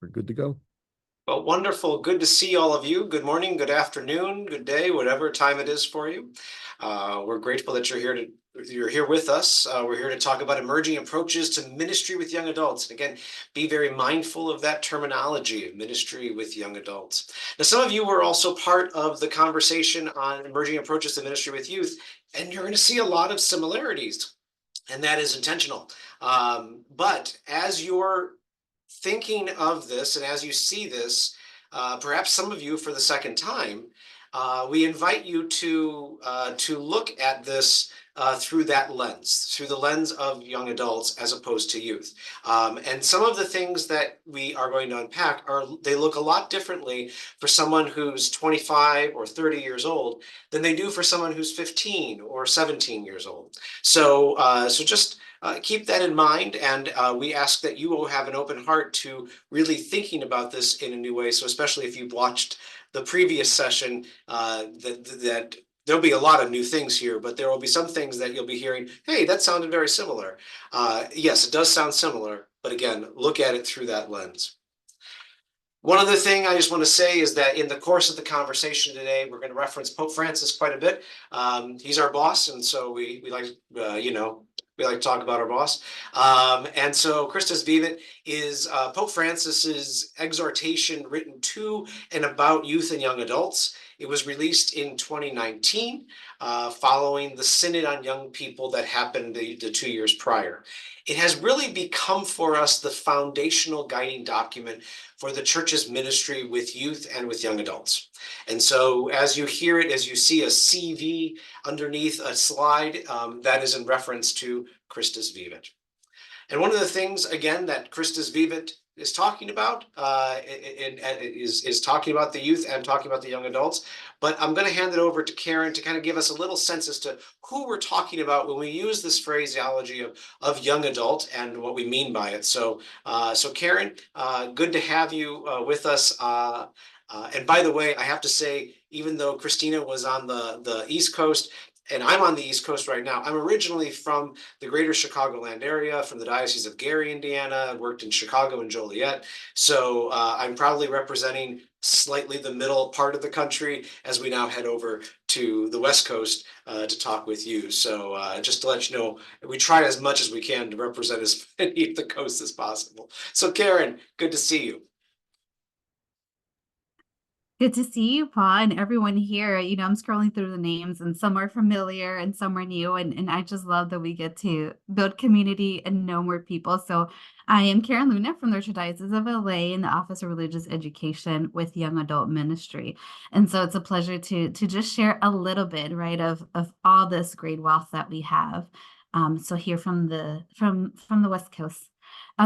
We're good to go. Well, wonderful. Good to see all of you. Good morning, good afternoon, good day, whatever time it is for you. We're grateful that you're here with us. We're here to talk about emerging approaches to ministry with young adults. And again, be very mindful of that terminology of ministry with young adults. Now, some of you were also part of the conversation on emerging approaches to ministry with youth, and you're going to see a lot of similarities, and that is intentional. But as you're thinking of this and as you see this, perhaps some of you for the second time, we invite you to look at this through that lens, through the lens of young adults as opposed to youth. And some of the things that we are going to unpack they look a lot differently for someone who's 25 or 30 years old than they do for someone who's 15 or 17 years old. So just keep that in mind, and we ask that you will have an open heart to really thinking about this in a new way. So especially if you've watched the previous session, that there'll be a lot of new things here, but there will be some things that you'll be hearing, hey, that sounded very similar. Yes, it does sound similar, but again, look at it through that lens. One other thing I just want to say is that in the course of the conversation today, we're going to reference Pope Francis quite a bit. He's our boss, and so we like, we like to talk about our boss. And so Christus Vivit is Pope Francis's exhortation written to and about youth and young adults. It was released in 2019, following the Synod on Young People that happened the 2 years prior. It has really become for us the foundational guiding document for the church's ministry with youth and with young adults. And so as you hear it, as you see a CV underneath a slide, that is in reference to Christus Vivit. And one of the things, again, that Christus Vivit is talking about is talking about the youth and talking about the young adults. But I'm going to hand it over to Karen to kind of give us a little sense as to who we're talking about when we use this phraseology of young adult and what we mean by it. So Karen, good to have you with us. And by the way, I have to say, even though Christina was on the East Coast, and I'm on the East Coast right now, I'm originally from the greater Chicagoland area, from the Diocese of Gary, Indiana. I worked in Chicago and Joliet. So I'm probably representing slightly the middle part of the country as we now head over to the West Coast to talk with you. So just to let you know, we try as much as we can to represent as many of the coasts as possible. So Karen, good to see you. Good to see you, Paul, and everyone here. I'm scrolling through the names, and some are familiar and some are new. And I just love that we get to build community and know more people. So I am Karen Luna from the Archdiocese of L.A. in the Office of Religious Education with Young Adult Ministry. And so it's a pleasure to just share a little bit, right, of all this great wealth that we have. So here from the West Coast.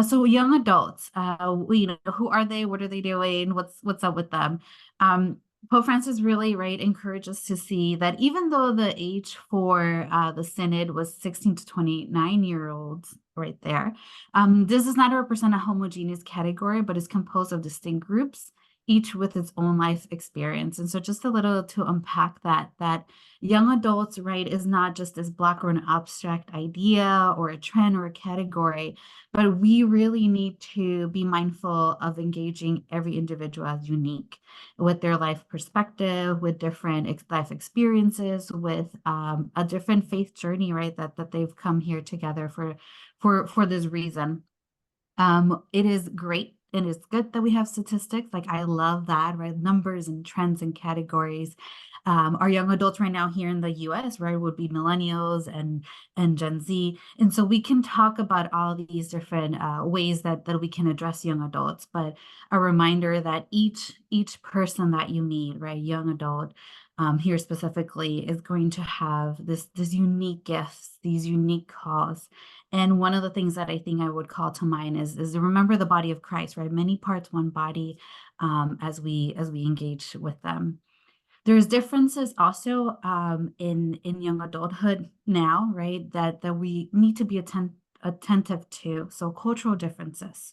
So young adults, who are they? What are they doing? What's up with them? Um, Pope Francis really, right, encouraged us to see that even though the age for the synod was 16 to 29-year-olds right there, this does not represent a homogeneous category, but is composed of distinct groups, each with its own life experience. And so just a little to unpack that young adults, right, is not just this block or an abstract idea or a trend or a category, but we really need to be mindful of engaging every individual as unique with their life perspective, with different life experiences, with a different faith journey, right, that they've come here together for this reason. It is great and it's good that we have statistics. Like I love that, right? Numbers and trends and categories. Our young adults right now here in the US, right, would be millennials and Gen Z. And so we can talk about all these different ways that we can address young adults, but a reminder that each person that you meet, right, young adult, here specifically, is going to have this unique gifts, these unique calls. And one of the things that I think I would call to mind is to remember the body of Christ, right? Many parts, one body, as we engage with them. There's differences also in young adulthood now, right? That we need to be attentive to. So cultural differences,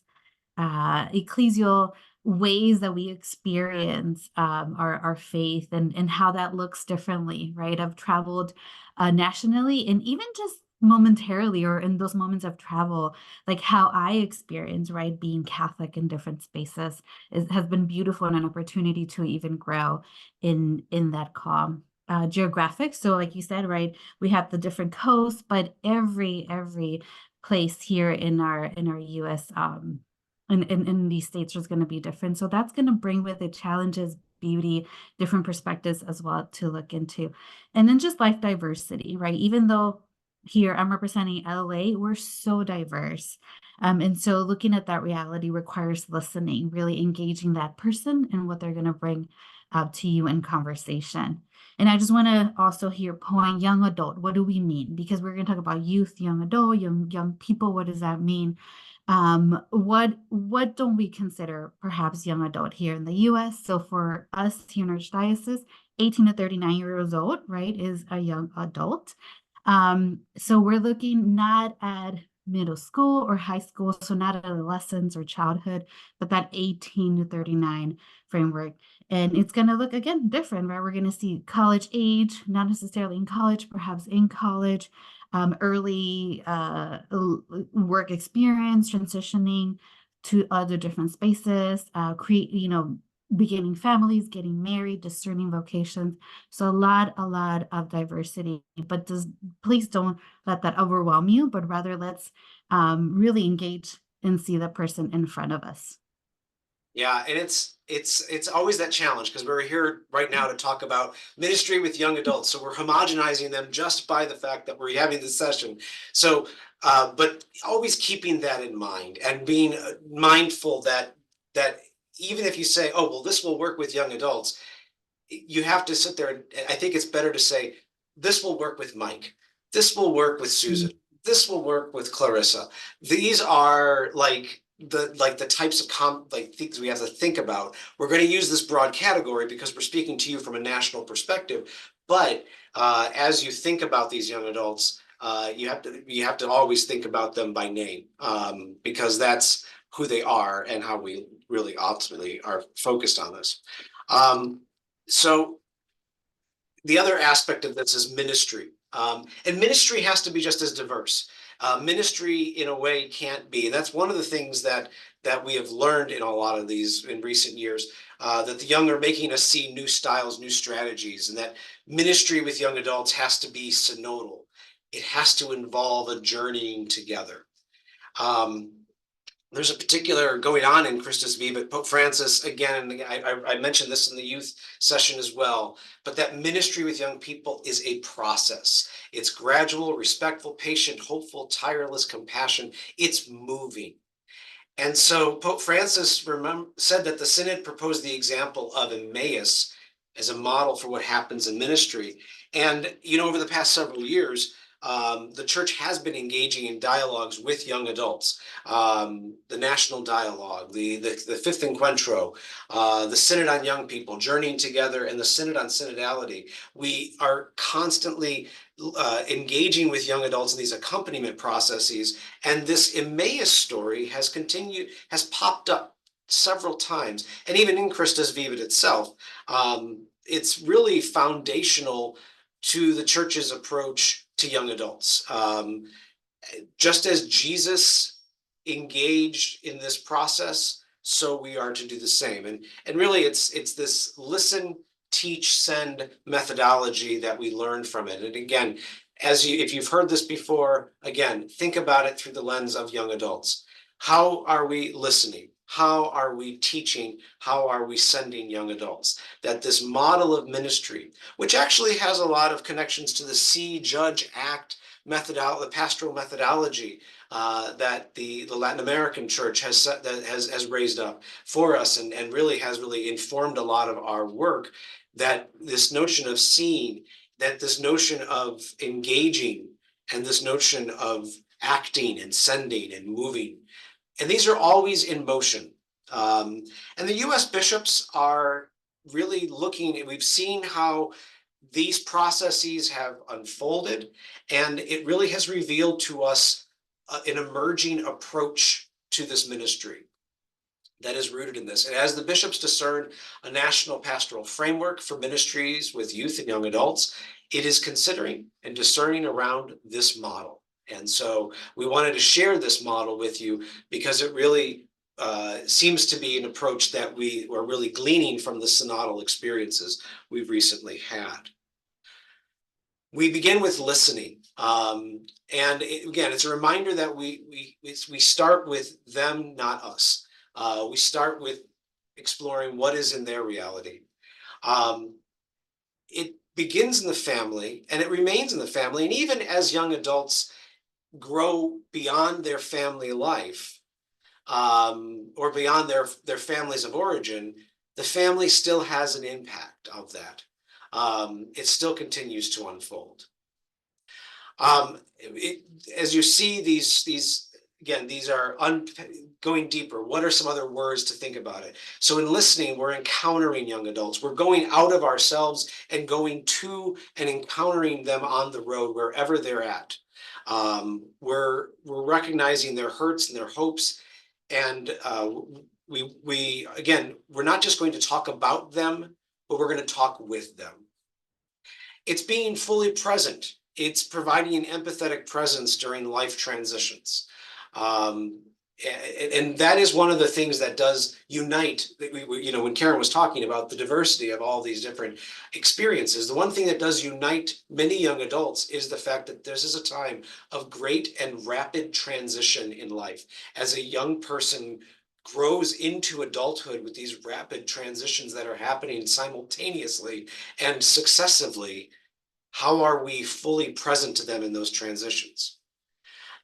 ecclesial ways that we experience our faith and how that looks differently, right? I've traveled nationally and even momentarily or in those moments of travel, like how I experience, right, being Catholic in different spaces has been beautiful and an opportunity to even grow in that calm. Geographic. So like you said, right, we have the different coasts, but every place here in our US in these states is going to be different. So that's going to bring with it challenges, beauty, different perspectives as well to look into. And then just life diversity, right? Even though here I'm representing LA, we're so diverse. And so looking at that reality requires listening, really engaging that person and what they're going to bring to you in conversation. And I just want to also hear point young adult. What do we mean? Because we're going to talk about youth, young adult, young people. What does that mean? What don't we consider perhaps young adult here in the US? So for us here in Archdiocese, 18 to 39 years old, right, is a young adult. So we're looking not at middle school or high school, so not adolescence or childhood, but that 18 to 39 framework. And it's going to look again different, right? We're going to see college age, not necessarily in college, perhaps in college, early work experience, transitioning to other different spaces, create, beginning families, getting married, discerning vocations. So a lot of diversity, but please don't let that overwhelm you, but rather let's really engage and see the person in front of us. Yeah, and it's always that challenge because we're here right now to talk about ministry with young adults. So we're homogenizing them just by the fact that we're having this session. So, but always keeping that in mind and being mindful that even if you say, oh, well, this will work with young adults, you have to sit there and I think it's better to say, this will work with Mike. This will work with Susan. This will work with Clarissa. These are like the types of things we have to think about. We're going to use this broad category because we're speaking to you from a national perspective. But as you think about these young adults, you have to always think about them by name because that's who they are and how we really ultimately are focused on this. So the other aspect of this is ministry. And ministry has to be just as diverse. Ministry in a way can't be. And that's one of the things that we have learned in a lot of these in recent years, that the young are making us see new styles, new strategies, and that ministry with young adults has to be synodal. It has to involve a journeying together. There's a particular going on in Christus Viva. Pope Francis, again, I mentioned this in the youth session as well, but that ministry with young people is a process. It's gradual, respectful, patient, hopeful, tireless compassion. It's moving. And so Pope Francis said that the Synod proposed the example of Emmaus as a model for what happens in ministry. And, over the past several years, the church has been engaging in dialogues with young adults, the national dialogue, the fifth encuentro, the Synod on Young People, Journeying Together, and the Synod on Synodality. We are constantly engaging with young adults in these accompaniment processes, and this Emmaus story has popped up several times, and even in Christus Vivit itself, it's really foundational to the church's approach to young adults. Just as Jesus engaged in this process, so we are to do the same. And really, it's this listen, teach, send methodology that we learn from it. And again, if you've heard this before, again, think about it through the lens of young adults. How are we listening? How are we teaching? How are we sending young adults? That this model of ministry, which actually has a lot of connections to the see, judge, act methodology, the pastoral methodology that the Latin American church has raised up for us and really has informed a lot of our work, that this notion of seeing, that this notion of engaging, and this notion of acting and sending and moving, and these are always in motion. And the US bishops are really looking, and we've seen how these processes have unfolded, and it really has revealed to us an emerging approach to this ministry that is rooted in this. And as the bishops discern a national pastoral framework for ministries with youth and young adults, it is considering and discerning around this model. And so we wanted to share this model with you because it really seems to be an approach that we were really gleaning from the synodal experiences we've recently had. We begin with listening. And again, it's a reminder that we start with them, not us. We start with exploring what is in their reality. It begins in the family and it remains in the family. And even as young adults grow beyond their family life, or beyond their families of origin, the family still has an impact of that. It still continues to unfold. As you see these again, these are going deeper. What are some other words to think about it? So in listening, we're encountering young adults. We're going out of ourselves and going to and encountering them on the road wherever they're at. We're recognizing their hurts and their hopes, and again, we're not just going to talk about them, but we're going to talk with them. It's being fully present. It's providing an empathetic presence during life transitions. And that is one of the things that does unite, when Karen was talking about the diversity of all these different experiences, the one thing that does unite many young adults is the fact that this is a time of great and rapid transition in life. As a young person grows into adulthood with these rapid transitions that are happening simultaneously and successively, how are we fully present to them in those transitions?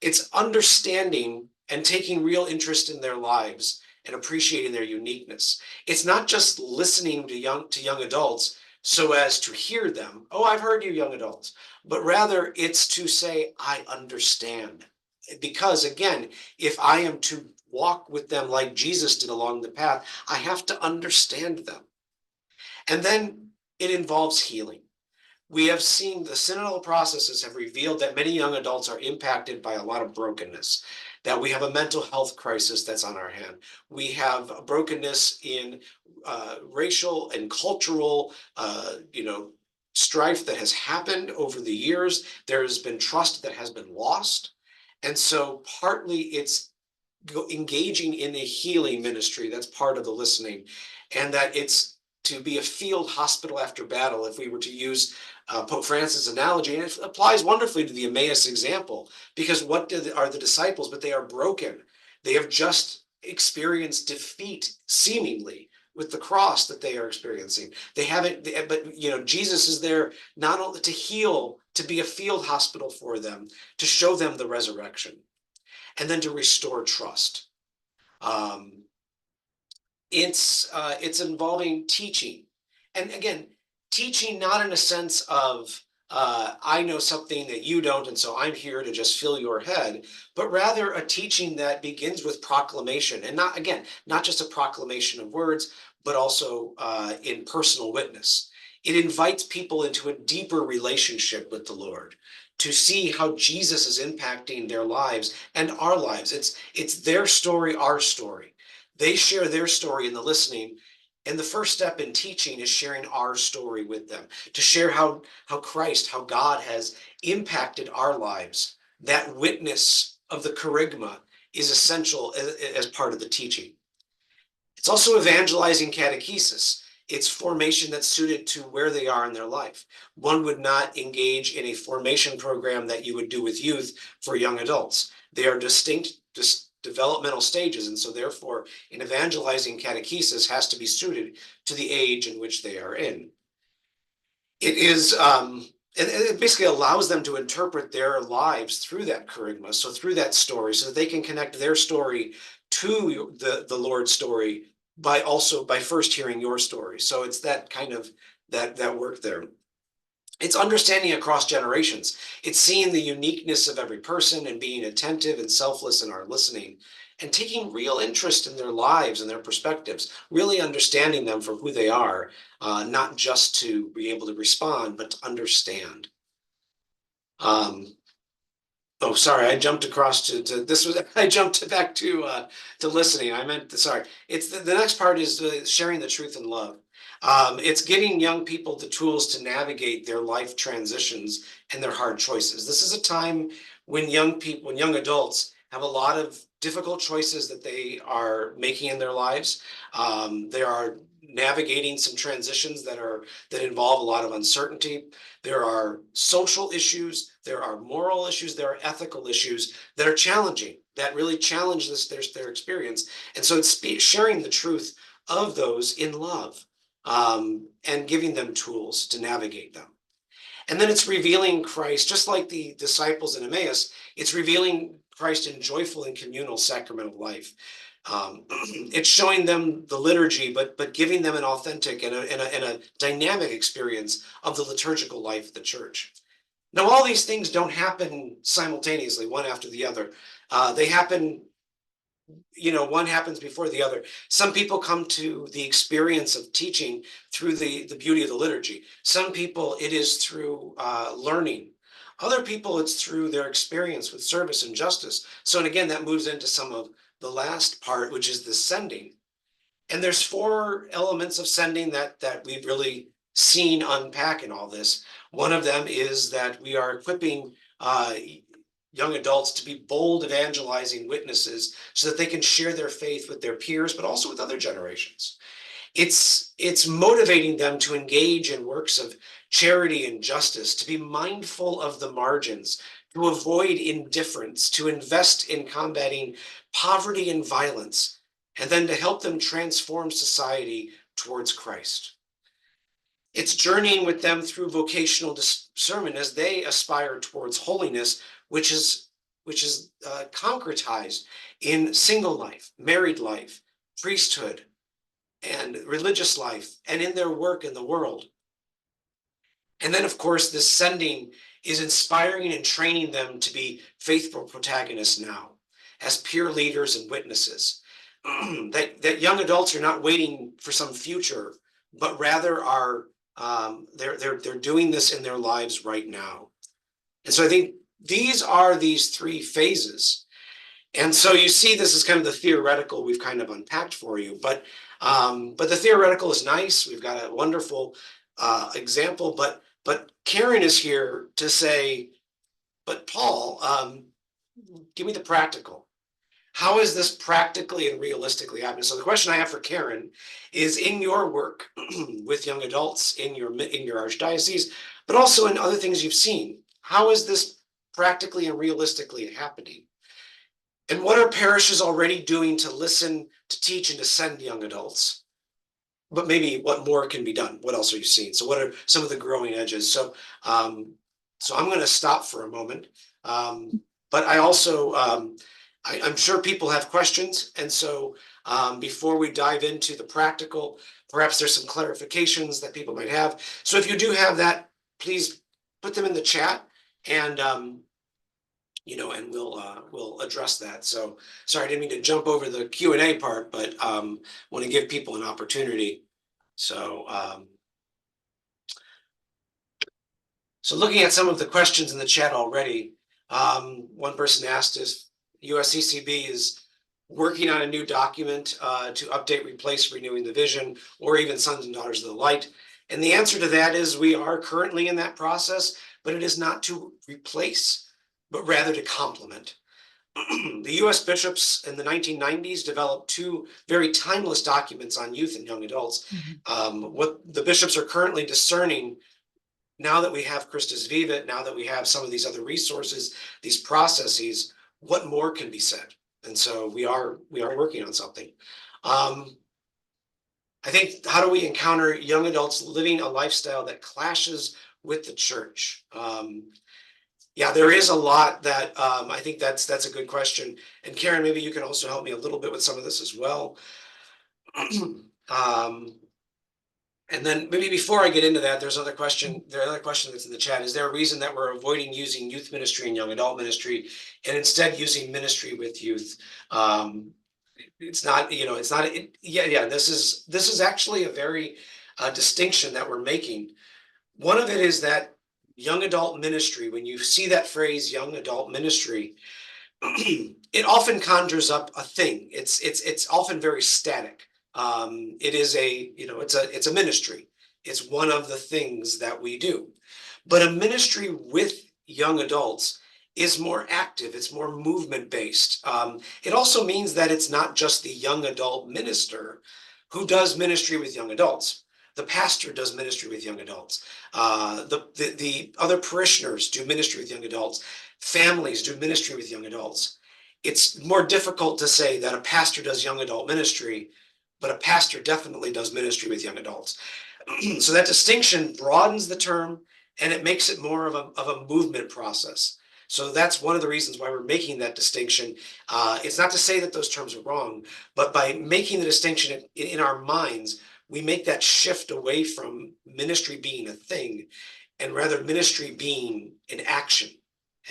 It's understanding and taking real interest in their lives and appreciating their uniqueness. It's not just listening to young adults so as to hear them. Oh, I've heard you, young adults. But rather, it's to say, I understand. Because again, if I am to walk with them like Jesus did along the path, I have to understand them. And then it involves healing. We have seen the synodal processes have revealed that many young adults are impacted by a lot of brokenness, that we have a mental health crisis that's on our hand. We have a brokenness in racial and cultural, strife that has happened over the years. There has been trust that has been lost. And so partly it's engaging in a healing ministry that's part of the listening, and that it's to be a field hospital after battle, if we were to use Pope Francis' analogy, and it applies wonderfully to the Emmaus example, because what are the disciples? But they are broken. They have just experienced defeat, seemingly, with the cross that they are experiencing. They haven't, but Jesus is there not only to heal, to be a field hospital for them, to show them the resurrection, and then to restore trust. It's involving teaching, and again, teaching not in a sense of I know something that you don't, and so I'm here to just fill your head, but rather a teaching that begins with proclamation, and not just a proclamation of words, but also in personal witness. It invites people into a deeper relationship with the Lord, to see how Jesus is impacting their lives and our lives. It's their story, our story. They share their story in the listening. And the first step in teaching is sharing our story with them, to share how Christ, how God has impacted our lives. That witness of the kerygma is essential as part of the teaching. It's also evangelizing catechesis. It's formation that's suited to where they are in their life. One would not engage in a formation program that you would do with youth for young adults. They are distinct, developmental stages, and so therefore an evangelizing catechesis has to be suited to the age in which they are in. It basically allows them to interpret their lives through that kerygma, so through that story, so that they can connect their story to the Lord's story by first hearing your story. So it's that kind of that work there. It's understanding across generations. It's seeing the uniqueness of every person and being attentive and selfless in our listening, and taking real interest in their lives and their perspectives, really understanding them for who they are, not just to be able to respond, but to understand. Oh, sorry, I jumped across to this was I jumped back to listening. I meant sorry. It's the next part is sharing the truth and love. It's giving young people the tools to navigate their life transitions and their hard choices. This is a time when young adults have a lot of difficult choices that they are making in their lives. They are navigating some transitions that involve a lot of uncertainty. There are social issues, there are moral issues, there are ethical issues that are challenging, that really challenge their experience. And so it's sharing the truth of those in love, and giving them tools to navigate them. And then it's revealing Christ, just like the disciples in Emmaus, it's revealing Christ in joyful and communal sacramental life. It's showing them the liturgy, but giving them an authentic and a dynamic experience of the liturgical life of the church. Now, all these things don't happen simultaneously, one after the other. They happen, one happens before the other. Some people come to the experience of teaching through the beauty of the liturgy. Some people, it is through learning. Other people, it's through their experience with service and justice. So, and again, that moves into some of the last part, which is the sending. And there's 4 elements of sending that we've really seen unpack in all this. One of them is that we are equipping young adults to be bold evangelizing witnesses so that they can share their faith with their peers, but also with other generations. It's motivating them to engage in works of charity and justice, to be mindful of the margins, to avoid indifference, to invest in combating poverty and violence, and then to help them transform society towards Christ. It's journeying with them through vocational discernment as they aspire towards holiness, which is concretized in single life, married life, priesthood, and religious life, and in their work in the world. And then, of course, this sending is inspiring and training them to be faithful protagonists now, as peer leaders and witnesses. that young adults are not waiting for some future, but rather are they're doing this in their lives right now. And so I think these are these 3 phases. And so you see, this is kind of the theoretical we've kind of unpacked for you, but the theoretical is nice. We've got a wonderful example, but Karen is here to say, but Paul, give me the practical. How is this practically and realistically happening? So the question I have for Karen is, in your work with young adults in your archdiocese, but also in other things you've seen, how is this practically and realistically happening? And what are parishes already doing to listen, to teach, and to send young adults? But maybe what more can be done? What else are you seeing? So what are some of the growing edges? So I'm going to stop for a moment. But I also, I'm sure people have questions. And so before we dive into the practical, perhaps there's some clarifications that people might have. So if you do have that, please put them in the chat, and and we'll address that. So sorry, I didn't mean to jump over the Q&A part, but want to give people an opportunity. So so looking at some of the questions in the chat already, one person asked if USCCB is working on a new document to update, replace, renewing the vision, or even Sons and Daughters of the Light. And the answer to that is we are currently in that process, but it is not to replace, but rather to complement. The US bishops in the 1990s developed 2 very timeless documents on youth and young adults. What the bishops are currently discerning, now that we have Christus Vivit, now that we have some of these other resources, these processes, what more can be said? And so we are working on something. I think, how do we encounter young adults living a lifestyle that clashes with the church? Yeah, there is a lot that I think that's a good question. And Karen, maybe you can also help me a little bit with some of this as well. And then maybe before I get into that, there's another question that's in the chat. Is there a reason that we're avoiding using youth ministry and young adult ministry and instead using ministry with youth? It's not, this is actually a very distinction that we're making. One of it is that young adult ministry, when you see that phrase young adult ministry, it often conjures up a thing. It's often very static. It is it's a ministry. It's one of the things that we do. But a ministry with young adults is more active, it's more movement based. It also means that it's not just the young adult minister who does ministry with young adults. The pastor does ministry with young adults. The other parishioners do ministry with young adults. Families do ministry with young adults. It's more difficult to say that a pastor does young adult ministry, but a pastor definitely does ministry with young adults. So that distinction broadens the term and it makes it more of a movement process. So that's one of the reasons why we're making that distinction. It's not to say that those terms are wrong, but by making the distinction in our minds, we make that shift away from ministry being a thing and rather ministry being an action.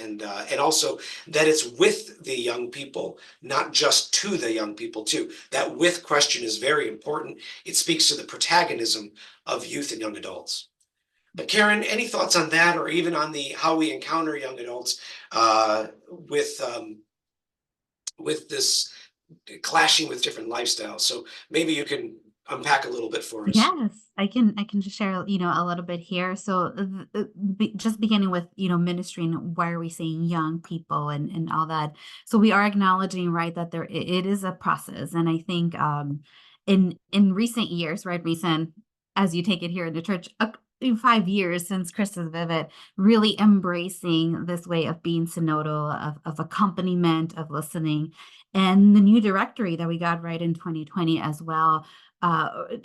And also that it's with the young people, not just to the young people too. That with question is very important. It speaks to the protagonism of youth and young adults. But Karen, any thoughts on that, or even on the how we encounter young adults with this clashing with different lifestyles? So maybe you can unpack a little bit for us. Yes, I can just share, a little bit here. So just beginning with, ministry and why are we saying young people and all that. So we are acknowledging, right, that it is a process. And I think in recent years, right, recent as you take it here in the church, in 5 years since Christus Vivid, really embracing this way of being synodal, of accompaniment, of listening, and the new directory that we got right in 2020 as well,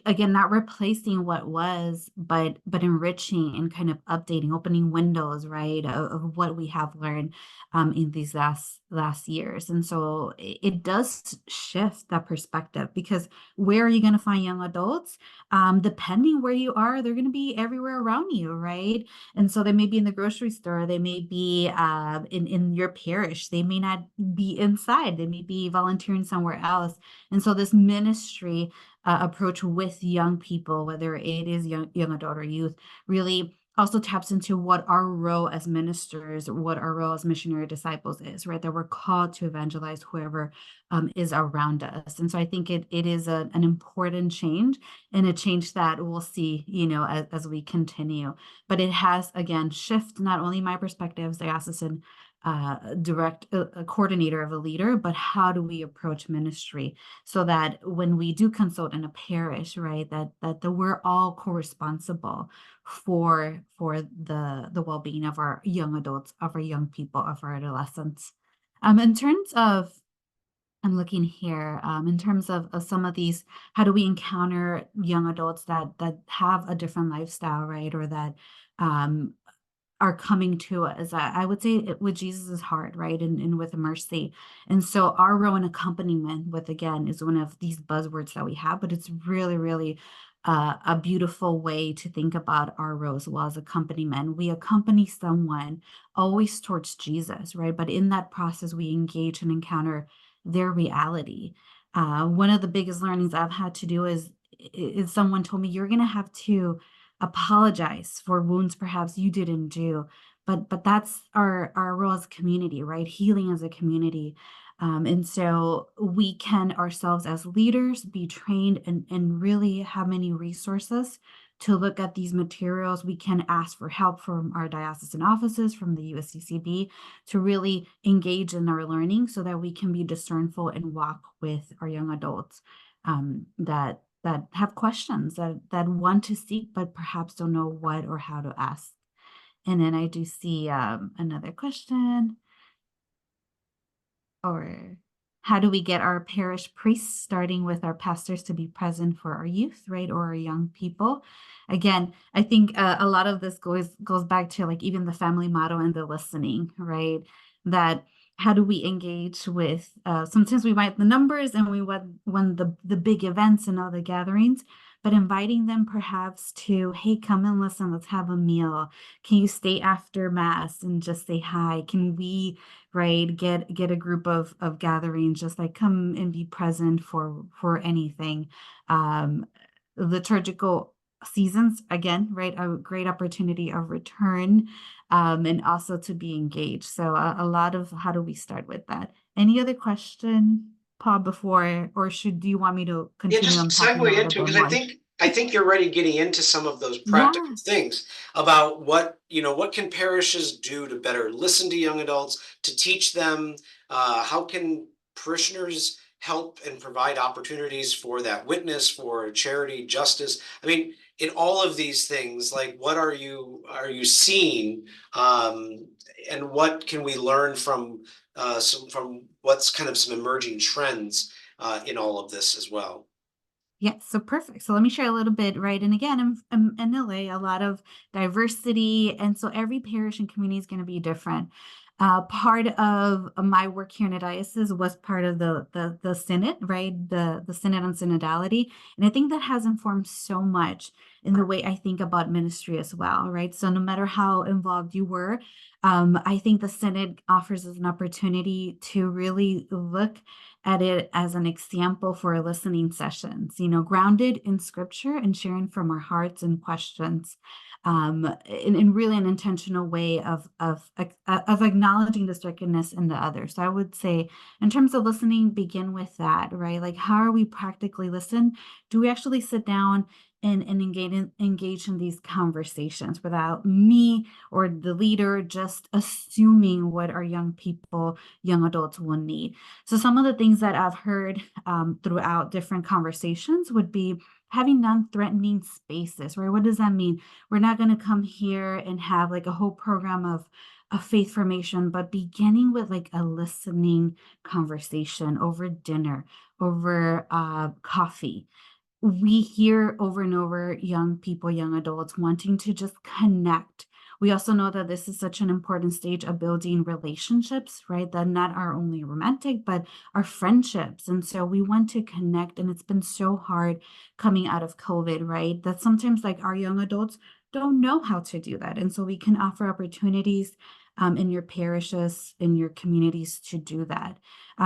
again, not replacing what was, but enriching and kind of updating, opening windows, right, of what we have learned in these last years. And so it does shift that perspective, because where are you going to find young adults? Depending where you are, they're going to be everywhere around you, right? And so they may be in the grocery store, they may be in your parish, they may not be inside, they may be volunteering somewhere else. And so this ministry approach with young people, whether it is young adult or youth, really also taps into what our role as ministers, what our role as missionary disciples is, right? That we're called to evangelize whoever is around us. And so I think it is an important change, and a change that we'll see, as we continue. But it has, again, shift not only my perspective as diocesan direct a coordinator of a leader, but how do we approach ministry so that when we do consult in a parish, right, that we're all co-responsible for the well-being of our young adults, of our young people, of our adolescents. In terms of, I'm looking here, in terms of some of these, how do we encounter young adults that have a different lifestyle, right, or that are coming to us. I would say with Jesus' heart, right? And with mercy. And so our role in accompaniment with, again, is one of these buzzwords that we have, but it's really, really a beautiful way to think about our role as well as accompaniment. We accompany someone always towards Jesus, right? But in that process, we engage and encounter their reality. One of the biggest learnings I've had to do is someone told me, you're going to have to apologize for wounds perhaps you didn't do, but that's our role as a community, right? Healing as a community. And so we can ourselves as leaders be trained and really have many resources to look at these materials. We can ask for help from our diocesan offices, from the USCCB, to really engage in our learning so that we can be discernful and walk with our young adults that have questions, that want to seek, but perhaps don't know what or how to ask. And then I do see another question, or how do we get our parish priests, starting with our pastors, to be present for our youth, right, or our young people? Again, I think a lot of this goes back to like even the family motto and the listening, right? That how do we engage with sometimes we want the numbers and we want the big events and all the gatherings, but inviting them perhaps to, hey, come and listen, let's have a meal. Can you stay after mass and just say hi? Can we, right, get a group of gatherings, just like come and be present for anything. Liturgical seasons, again, right, a great opportunity of return, and also to be engaged. So a lot of, how do we start with that? Any other question, Paul, before, or do you want me to Yeah, continue just unpacking a segue little into it bit because I more? think I think you're already getting into some of those practical Yeah. things about what can parishes do to better listen to young adults, to teach them, how can parishioners help and provide opportunities for that witness, for charity, justice. I mean, in all of these things, like what are you seeing, um, and what can we learn from from what's kind of some emerging trends in all of this as well? Yeah, so perfect. So let me share a little bit, right? And again, I'm in LA, a lot of diversity. And so every parish and community is going to be different. Part of my work here in the diocese was part of the synod, right? The synod on synodality. And I think that has informed so much in the way I think about ministry as well, right? So no matter how involved you were, I think the synod offers us an opportunity to really look at it as an example for listening sessions, grounded in scripture and sharing from our hearts and questions, in really an intentional way of acknowledging the circumstance in the other. So I would say, in terms of listening, begin with that, right? Like, how are we practically listen? Do we actually sit down and engage in these conversations without me or the leader just assuming what our young people, young adults will need? So some of the things that I've heard throughout different conversations would be having non-threatening spaces, right? What does that mean? We're not going to come here and have like a whole program of faith formation, but beginning with like a listening conversation over dinner, over coffee. We hear over and over young people, young adults wanting to just connect. We also know that this is such an important stage of building relationships, right? That not are only romantic, but our friendships. And so we want to connect. And it's been so hard coming out of COVID, right? That sometimes like our young adults don't know how to do that. And so we can offer opportunities in your parishes, in your communities to do that.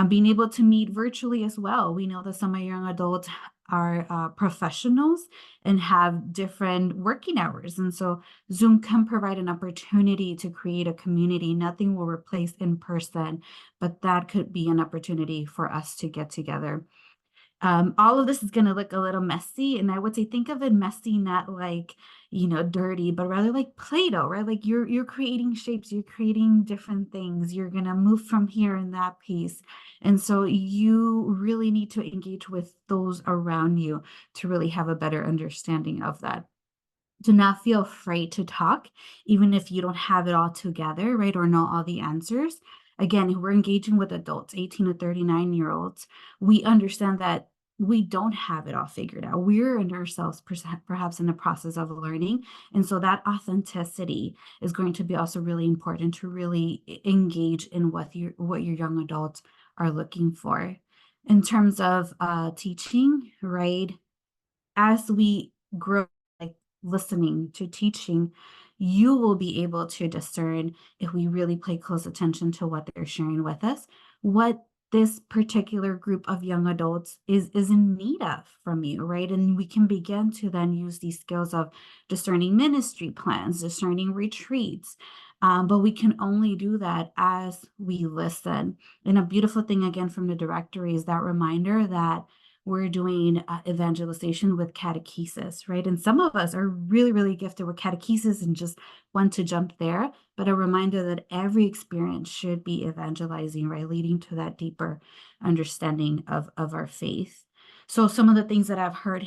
Being able to meet virtually as well. We know that some of young adults are professionals and have different working hours. And so Zoom can provide an opportunity to create a community. Nothing will replace in person, but that could be an opportunity for us to get together. All of this is going to look a little messy. And I would say, think of it messy, not like, dirty, but rather like Play-Doh, right? Like you're creating shapes, you're creating different things. You're going to move from here in that piece. And so you really need to engage with those around you to really have a better understanding of that. Do not feel afraid to talk, even if you don't have it all together, right? Or know all the answers. Again, we're engaging with adults, 18 to 39-year-olds. We understand that we don't have it all figured out. We're in ourselves perhaps in the process of learning. And so that authenticity is going to be also really important to really engage in what your young adults are looking for. In terms of teaching, right? As we grow, like listening to teaching, you will be able to discern, if we really pay close attention to what they're sharing with us, what this particular group of young adults is in need of from you, right? And we can begin to then use these skills of discerning ministry plans, discerning retreats. But we can only do that as we listen. And a beautiful thing, again, from the directory is that reminder that we're doing evangelization with catechesis, right? And some of us are really, really gifted with catechesis and just want to jump there. But a reminder that every experience should be evangelizing, right? Leading to that deeper understanding of our faith. So some of the things that I've heard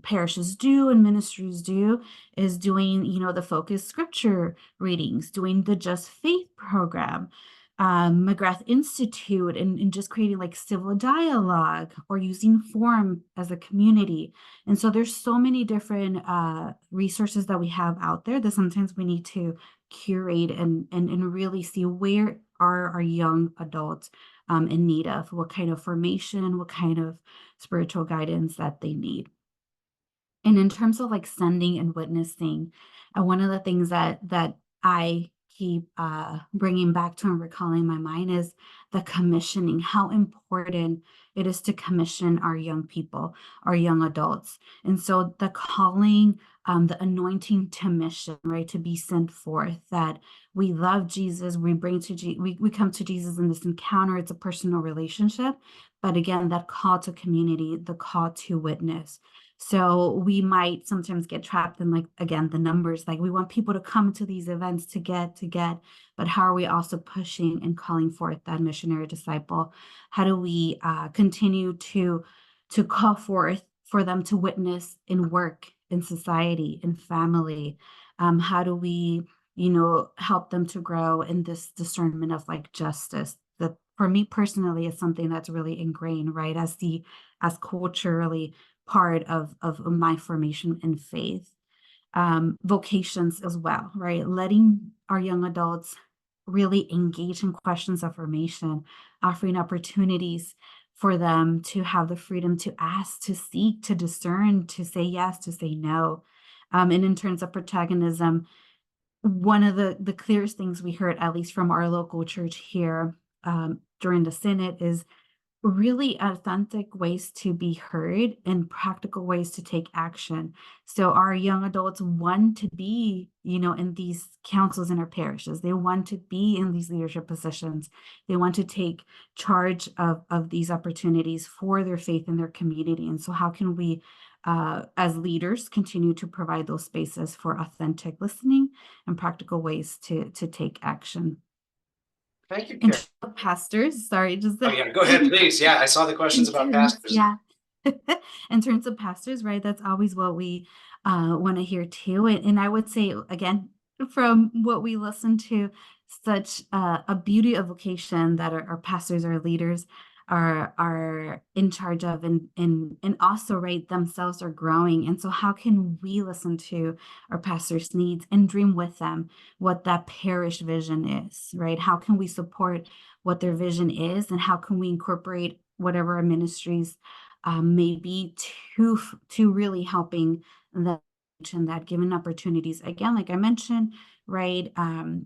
parishes do and ministries do is doing, the focused scripture readings, doing the Just Faith program, McGrath Institute, and just creating like civil dialogue or using Forum as a community. And so there's so many different resources that we have out there that sometimes we need to curate and really see where are our young adults in need of, what kind of formation, what kind of spiritual guidance that they need. And in terms of like sending and witnessing, one of the things that I keep bringing back to and recalling my mind is the commissioning, how important it is to commission our young people, our young adults. And so the calling, the anointing to mission, right, to be sent forth, that we love Jesus, we bring to we come to Jesus in this encounter. It's a personal relationship. But again, that call to community, the call to witness. So we might sometimes get trapped in, like, again, the numbers. Like, we want people to come to these events to get, but how are we also pushing and calling forth that missionary disciple? How do we continue to call forth for them to witness in work, in society, in family? How do we, help them to grow in this discernment of, like, justice? That, for me personally, is something that's really ingrained, right? As culturally part of my formation in faith. Vocations as well, right? Letting our young adults really engage in questions of formation, offering opportunities for them to have the freedom to ask, to seek, to discern, to say yes, to say no. And in terms of protagonism, one of the clearest things we heard, at least from our local church here, during the synod, is really authentic ways to be heard and practical ways to take action. So our young adults want to be, in these councils in our parishes. They want to be in these leadership positions. They want to take charge of these opportunities for their faith in their community. And so how can we, as leaders, continue to provide those spaces for authentic listening and practical ways to take action? Thank you, And Karen. pastors, sorry, just Oh yeah, go ahead, please. Yeah, I saw the questions in about terms, pastors. yeah. In terms of pastors, right? That's always what we want to hear too. And I would say, again, from what we listen to, such a beauty of vocation that our pastors, our leaders are in charge of, and also, right, themselves are growing. And so how can we listen to our pastors' needs and dream with them what that parish vision is, right? How can we support what their vision is, and how can we incorporate whatever our ministries may be to really helping them, and that given opportunities, again, like I mentioned, right?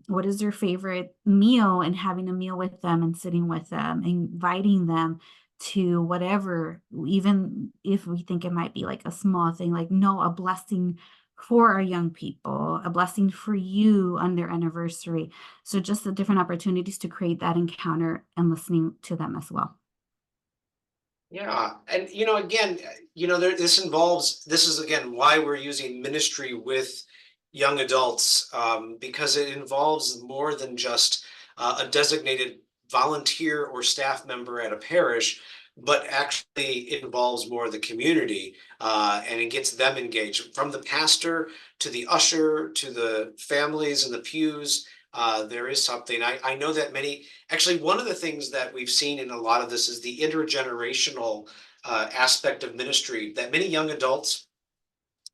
What is their favorite meal, and having a meal with them and sitting with them, inviting them to whatever, even if we think it might be like a small thing, like, no, a blessing for our young people, a blessing for you on their anniversary. So just the different opportunities to create that encounter and listening to them as well. Yeah, and again, this is again why we're using ministry with young adults, because it involves more than just a designated volunteer or staff member at a parish, but actually it involves more of the community, and it gets them engaged, from the pastor to the usher to the families in the pews. There is something I know that many. Actually, one of the things that we've seen in a lot of this is the intergenerational aspect of ministry, that many young adults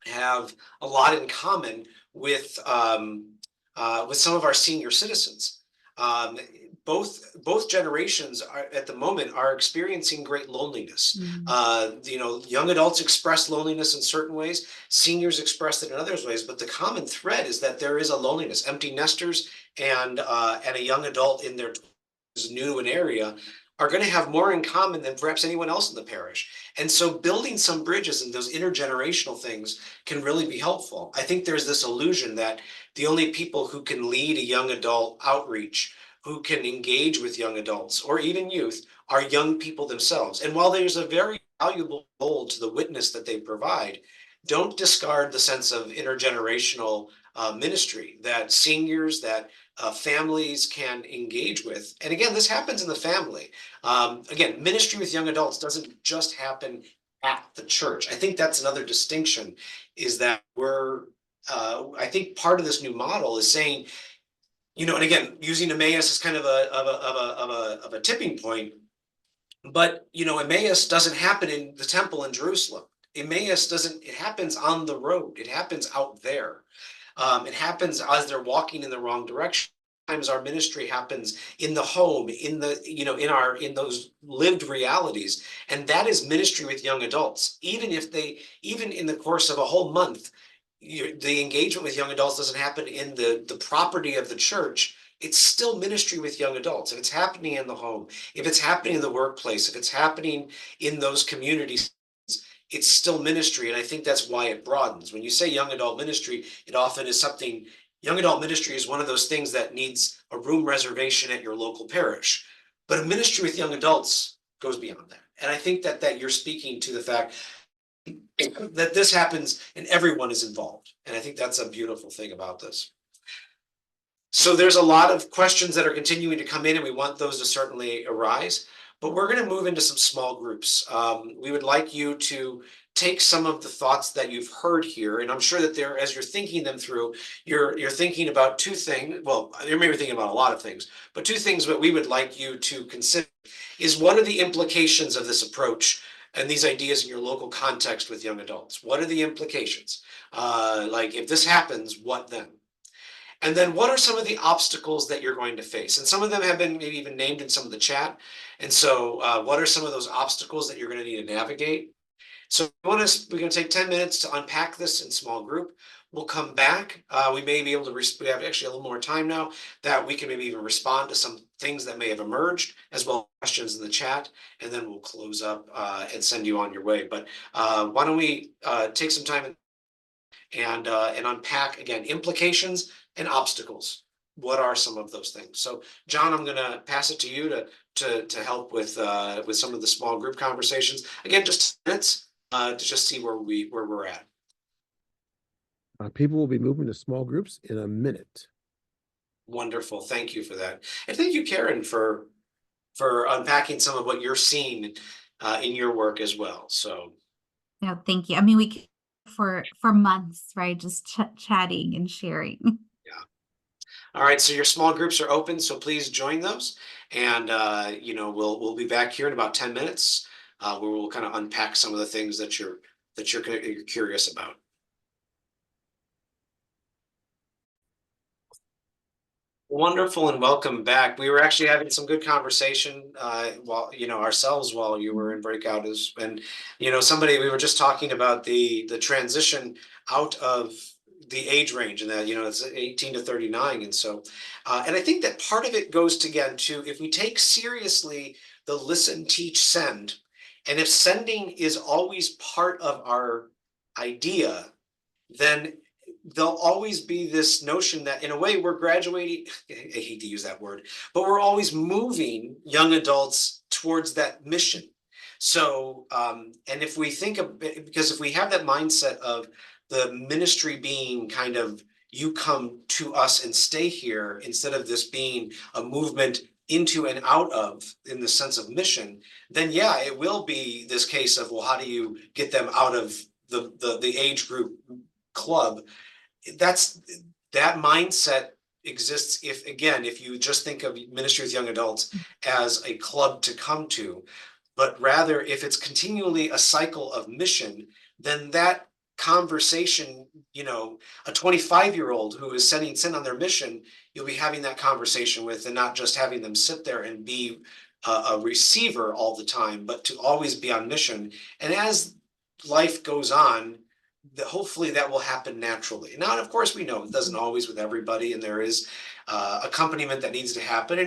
have a lot in common with some of our senior citizens. Um, both generations are, at the moment, are experiencing great loneliness. Mm. Young adults express loneliness in certain ways, seniors express it in other ways. But the common thread is that there is a loneliness. Empty nesters and a young adult in their is new to an area are going to have more in common than perhaps anyone else in the parish. And so building some bridges and those intergenerational things can really be helpful. I think there's this illusion that the only people who can lead a young adult outreach, who can engage with young adults or even youth, are young people themselves. And while there's a very valuable role to the witness that they provide, don't discard the sense of intergenerational ministry that seniors, that families can engage with. And again, this happens in the family. Again, ministry with young adults doesn't just happen at the church. I think that's another distinction, is that I think part of this new model is saying, and again, using Emmaus as kind of a tipping point, but Emmaus doesn't happen in the temple in Jerusalem. Emmaus doesn't, it happens on the road. It happens out there. It happens as they're walking in the wrong direction. Sometimes our ministry happens in the home, in those lived realities, and that is ministry with young adults. Even in the course of a whole month, the engagement with young adults doesn't happen in the property of the church. It's still ministry with young adults. If it's happening in the home, if it's happening in the workplace, if it's happening in those communities, it's still ministry. And I think that's why it broadens. When you say young adult ministry, it often is something. Young adult ministry is one of those things that needs a room reservation at your local parish. But a ministry with young adults goes beyond that. And I think that you're speaking to the fact that this happens and everyone is involved. And I think that's a beautiful thing about this. So there's a lot of questions that are continuing to come in, and we want those to certainly arise. But we're going to move into some small groups. We would like you to take some of the thoughts that you've heard here, and I'm sure that there, as you're thinking them through, you're thinking about two things. Well, you may be thinking about a lot of things, but two things that we would like you to consider is, what are the implications of this approach and these ideas in your local context with young adults? What are the implications? Like, if this happens, what then? And then what are some of the obstacles that you're going to face? And some of them have been maybe even named in some of the chat. And so what are some of those obstacles that you're going to need to navigate? So we're going to take 10 minutes to unpack this in small group. We'll come back. We may be able to, we have actually a little more time now that we can maybe even respond to some things that may have emerged, as well as questions in the chat, and then we'll close up and send you on your way. But why don't we take some time and unpack, again, implications and obstacles. What are some of those things? So, John, I'm going to pass it to you to help with some of the small group conversations. Again, just minutes to just see where we're at. People will be moving to small groups in a minute. Wonderful, thank you for that, and thank you, Karen, for unpacking some of what you're seeing in your work as well. So, yeah, thank you. I mean, we could for months, right? Just chatting and sharing. Yeah. All right, so your small groups are open, so please join those. And we'll be back here in about 10 minutes, where we'll kind of unpack some of the things that you're curious about. Wonderful, and welcome back. We were actually having some good conversation while ourselves while you were in breakout, and somebody, we were just talking about the transition out of the age range, and that it's 18 to 39, and so and I think that part of it goes to, again, to, if we take seriously the listen, teach, send, and if sending is always part of our idea, then there'll always be this notion that, in a way, we're graduating, I hate to use that word, but we're always moving young adults towards that mission. So, and if we think of, because if we have that mindset of the ministry being kind of, you come to us and stay here, instead of this being a movement into and out of, in the sense of mission, then yeah, it will be this case of, well, how do you get them out of the age group club? That mindset exists if you just think of ministry with young adults as a club to come to, but rather if it's continually a cycle of mission, then that conversation, a 25-year-old who is setting sin on their mission, you'll be having that conversation with, and not just having them sit there and be a receiver all the time, but to always be on mission. And as life goes on, hopefully that will happen naturally. Now, of course, we know it doesn't always with everybody, and there is accompaniment that needs to happen.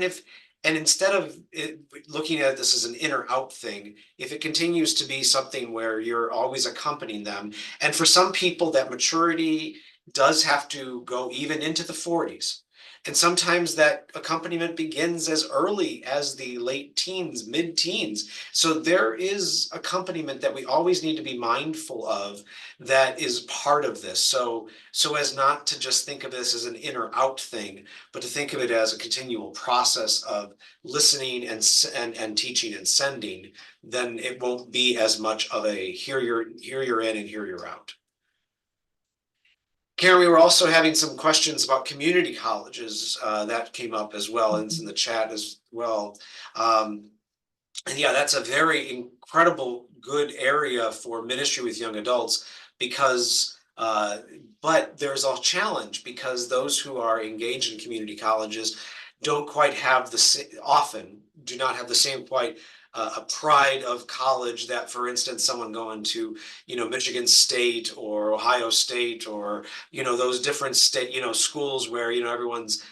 And instead of looking at this as an in or out thing, if it continues to be something where you're always accompanying them, and for some people that maturity does have to go even into the 40s. And sometimes that accompaniment begins as early as the late teens, mid-teens. So there is accompaniment that we always need to be mindful of, that is part of this. So as not to just think of this as an in or out thing, but to think of it as a continual process of listening and teaching and sending, then it won't be as much of a here you're in and here you're out. Karen, we were also having some questions about community colleges that came up as well, and it's in the chat as well. And yeah, that's a very incredible good area for ministry with young adults, because but there's a challenge, because those who are engaged in community colleges don't quite have often do not have the same quite a pride of college that, for instance, someone going to Michigan State or Ohio State, or those different state schools where everyone's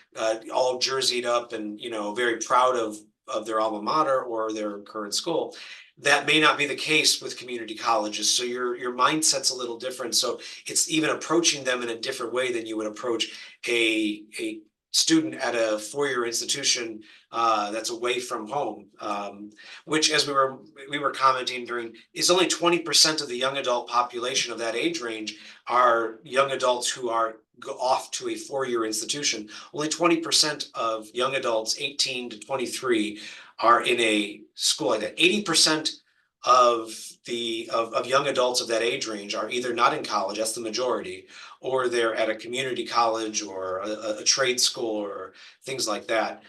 all jerseyed up and very proud of their alma mater or their current school. That may not be the case with community colleges. So your mindset's a little different. So it's even approaching them in a different way than you would approach a student at a four-year institution that's away from home, which, as we were commenting during, is only 20% of the young adult population of that age range are young adults who are off to a four-year institution. Only 20% of young adults 18 to 23 are in a school like that. 80% of young adults of that age range are either not in college, that's the majority, or they're at a community college or a trade school or things like that.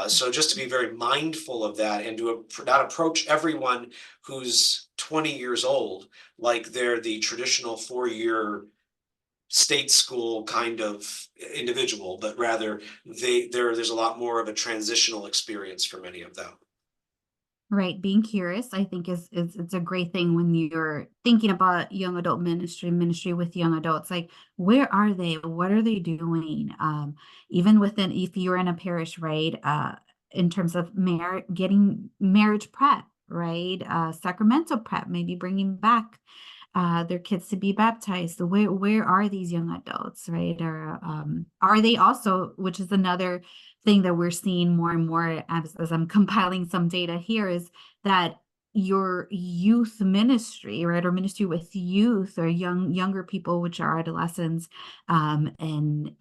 So just to be very mindful of that and to not approach everyone who's 20 years old like they're the traditional four-year state school kind of individual, but rather there's a lot more of a transitional experience for many of them. Right, being curious, I think is it's a great thing when you're thinking about young adult ministry with young adults. Like, where are they? What are they doing? Even within, if you're in a parish, right? In terms of getting marriage prep, right? Sacramental prep, maybe bringing back their kids to be baptized. So where are these young adults, right? Or are they also, which is another thing that we're seeing more and more as I'm compiling some data here, is that your youth ministry, right, or ministry with youth or younger people, which are adolescents, and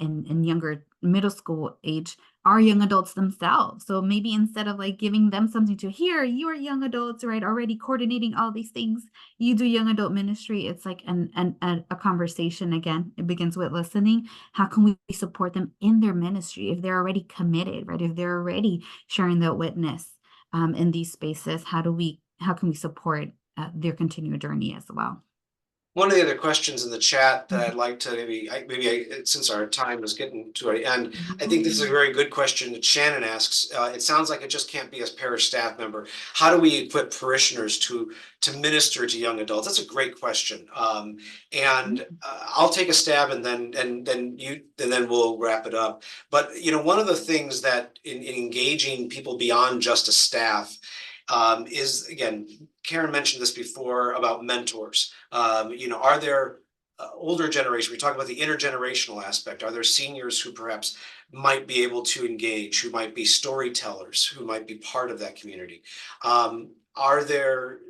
younger middle school age, are young adults themselves. So maybe instead of like giving them something to hear, you are young adults, right, already coordinating all these things, you do young adult ministry. It's like a conversation. Again, it begins with listening. How can we support them in their ministry if they're already committed, right? If they're already sharing their witness in these spaces, how can we support their continued journey as well? One of the other questions in the chat that I'd like to since our time is getting to an end, I think this is a very good question that Shannon asks. It sounds like it just can't be as parish staff member. How do we equip parishioners to minister to young adults? That's a great question. I'll take a stab and then we'll wrap it up. But one of the things that in engaging people beyond just a staff is, again, Karen mentioned this before about mentors. Are there older generation? We talk about the intergenerational aspect. Are there seniors who perhaps might be able to engage, who might be storytellers, who might be part of that community? Are there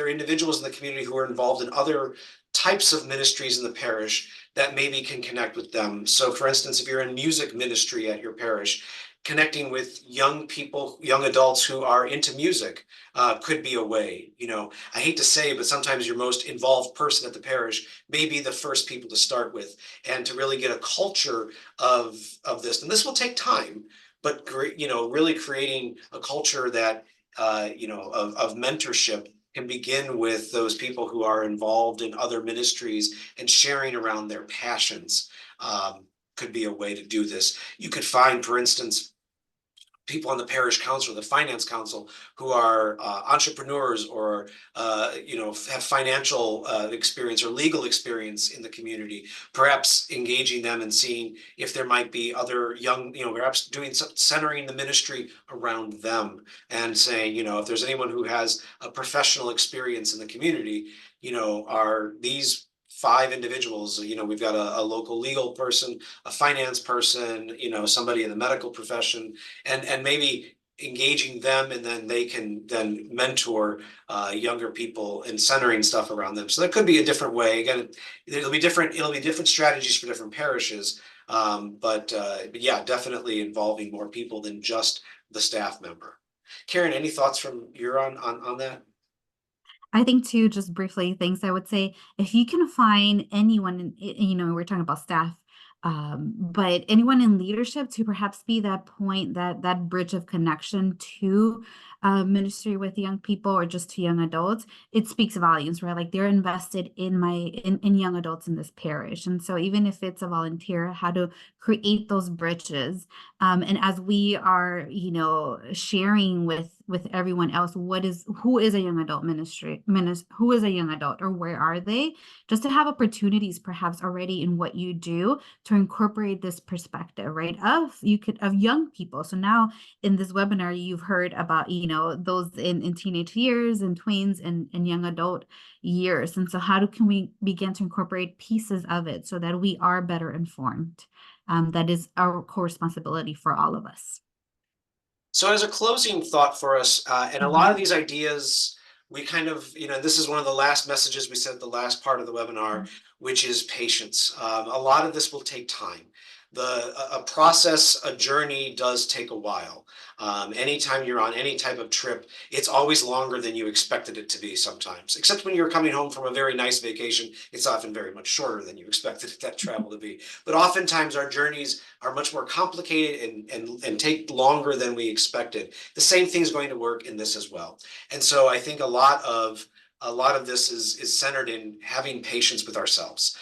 individuals in the community who are involved in other types of ministries in the parish that maybe can connect with them? So, for instance, if you're in music ministry at your parish, connecting with young people, young adults who are into music could be a way. I hate to say, but sometimes your most involved person at the parish may be the first people to start with, and to really get a culture of this. And this will take time, but really creating a culture that of mentorship can begin with those people who are involved in other ministries and sharing around their passions. Could be a way to do this. You could find, for instance, people on the parish council, the finance council, who are entrepreneurs or have financial experience or legal experience in the community. Perhaps engaging them and seeing if there might be other young, perhaps centering the ministry around them and saying, if there's anyone who has a professional experience in the community, are these 5 individuals, we've got a local legal person, a finance person, somebody in the medical profession, and maybe engaging them, and then they can then mentor younger people and centering stuff around them. So that could be a different way. Again, it'll be different strategies for different parishes. But yeah, definitely involving more people than just the staff member. Karen, any thoughts from your on that? I think too, just briefly, things I would say, if you can find anyone, we're talking about staff, but anyone in leadership to perhaps be that point, that bridge of connection to ministry with young people or just to young adults, it speaks volumes, right? Like, they're invested in young adults in this parish. And so even if it's a volunteer, how to create those bridges. And as we are, sharing with everyone else, who is a young adult who is a young adult, or where are they, just to have opportunities perhaps already in what you do to incorporate this perspective, right, of young people. So now in this webinar, you've heard about, those in teenage years and tweens and young adult years. And so can we begin to incorporate pieces of it so that we are better informed? that is our core responsibility for all of us. So as a closing thought for us, and a lot of these ideas, we kind of, this is one of the last messages we said at the last part of the webinar, which is patience. A lot of this will take time. A process, a journey does take a while. Anytime you're on any type of trip, it's always longer than you expected it to be sometimes, except when you're coming home from a very nice vacation, it's often very much shorter than you expected that travel to be. But oftentimes our journeys are much more complicated and take longer than we expected. The same thing is going to work in this as well. And so I think a lot of this is centered in having patience with ourselves,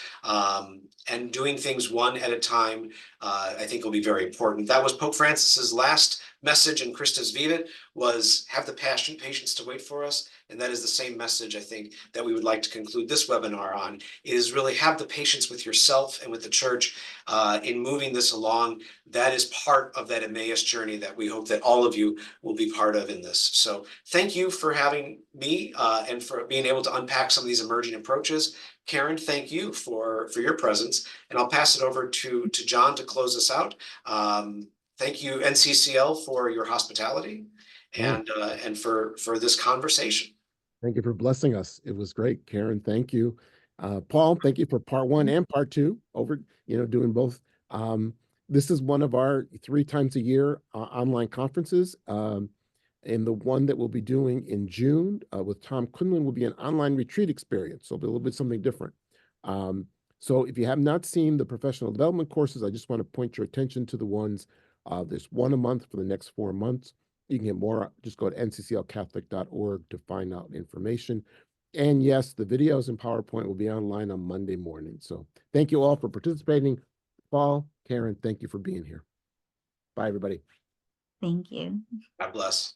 and doing things one at a time. I think will be very important. That was Pope Francis's last message in Christus Vivit, was have the patience to wait for us. And that is the same message, I think, that we would like to conclude this webinar on, is really have the patience with yourself and with the church in moving this along. That is part of that Emmaus journey that we hope that all of you will be part of in this. So thank you for having me and for being able to unpack some of these emerging approaches. Karen, thank you for your presence, and I'll pass it over to John to close us out. Thank you, NCCL, for your hospitality and for this conversation. Thank you for blessing us. It was great, Karen. Thank you. Paul, thank you for part 1 and part 2 doing both. This is one of our 3 times a year online conferences. And the one that we'll be doing in June with Tom Quinlan will be an online retreat experience. So it'll be a little bit something different. So if you have not seen the professional development courses, I just want to point your attention to the ones. There's one a month for the next 4 months. You can get more, just go to ncclcatholic.org to find out information. And yes, the videos and PowerPoint will be online on Monday morning. So thank you all for participating. Paul, Karen, thank you for being here. Bye, everybody. Thank you. God bless.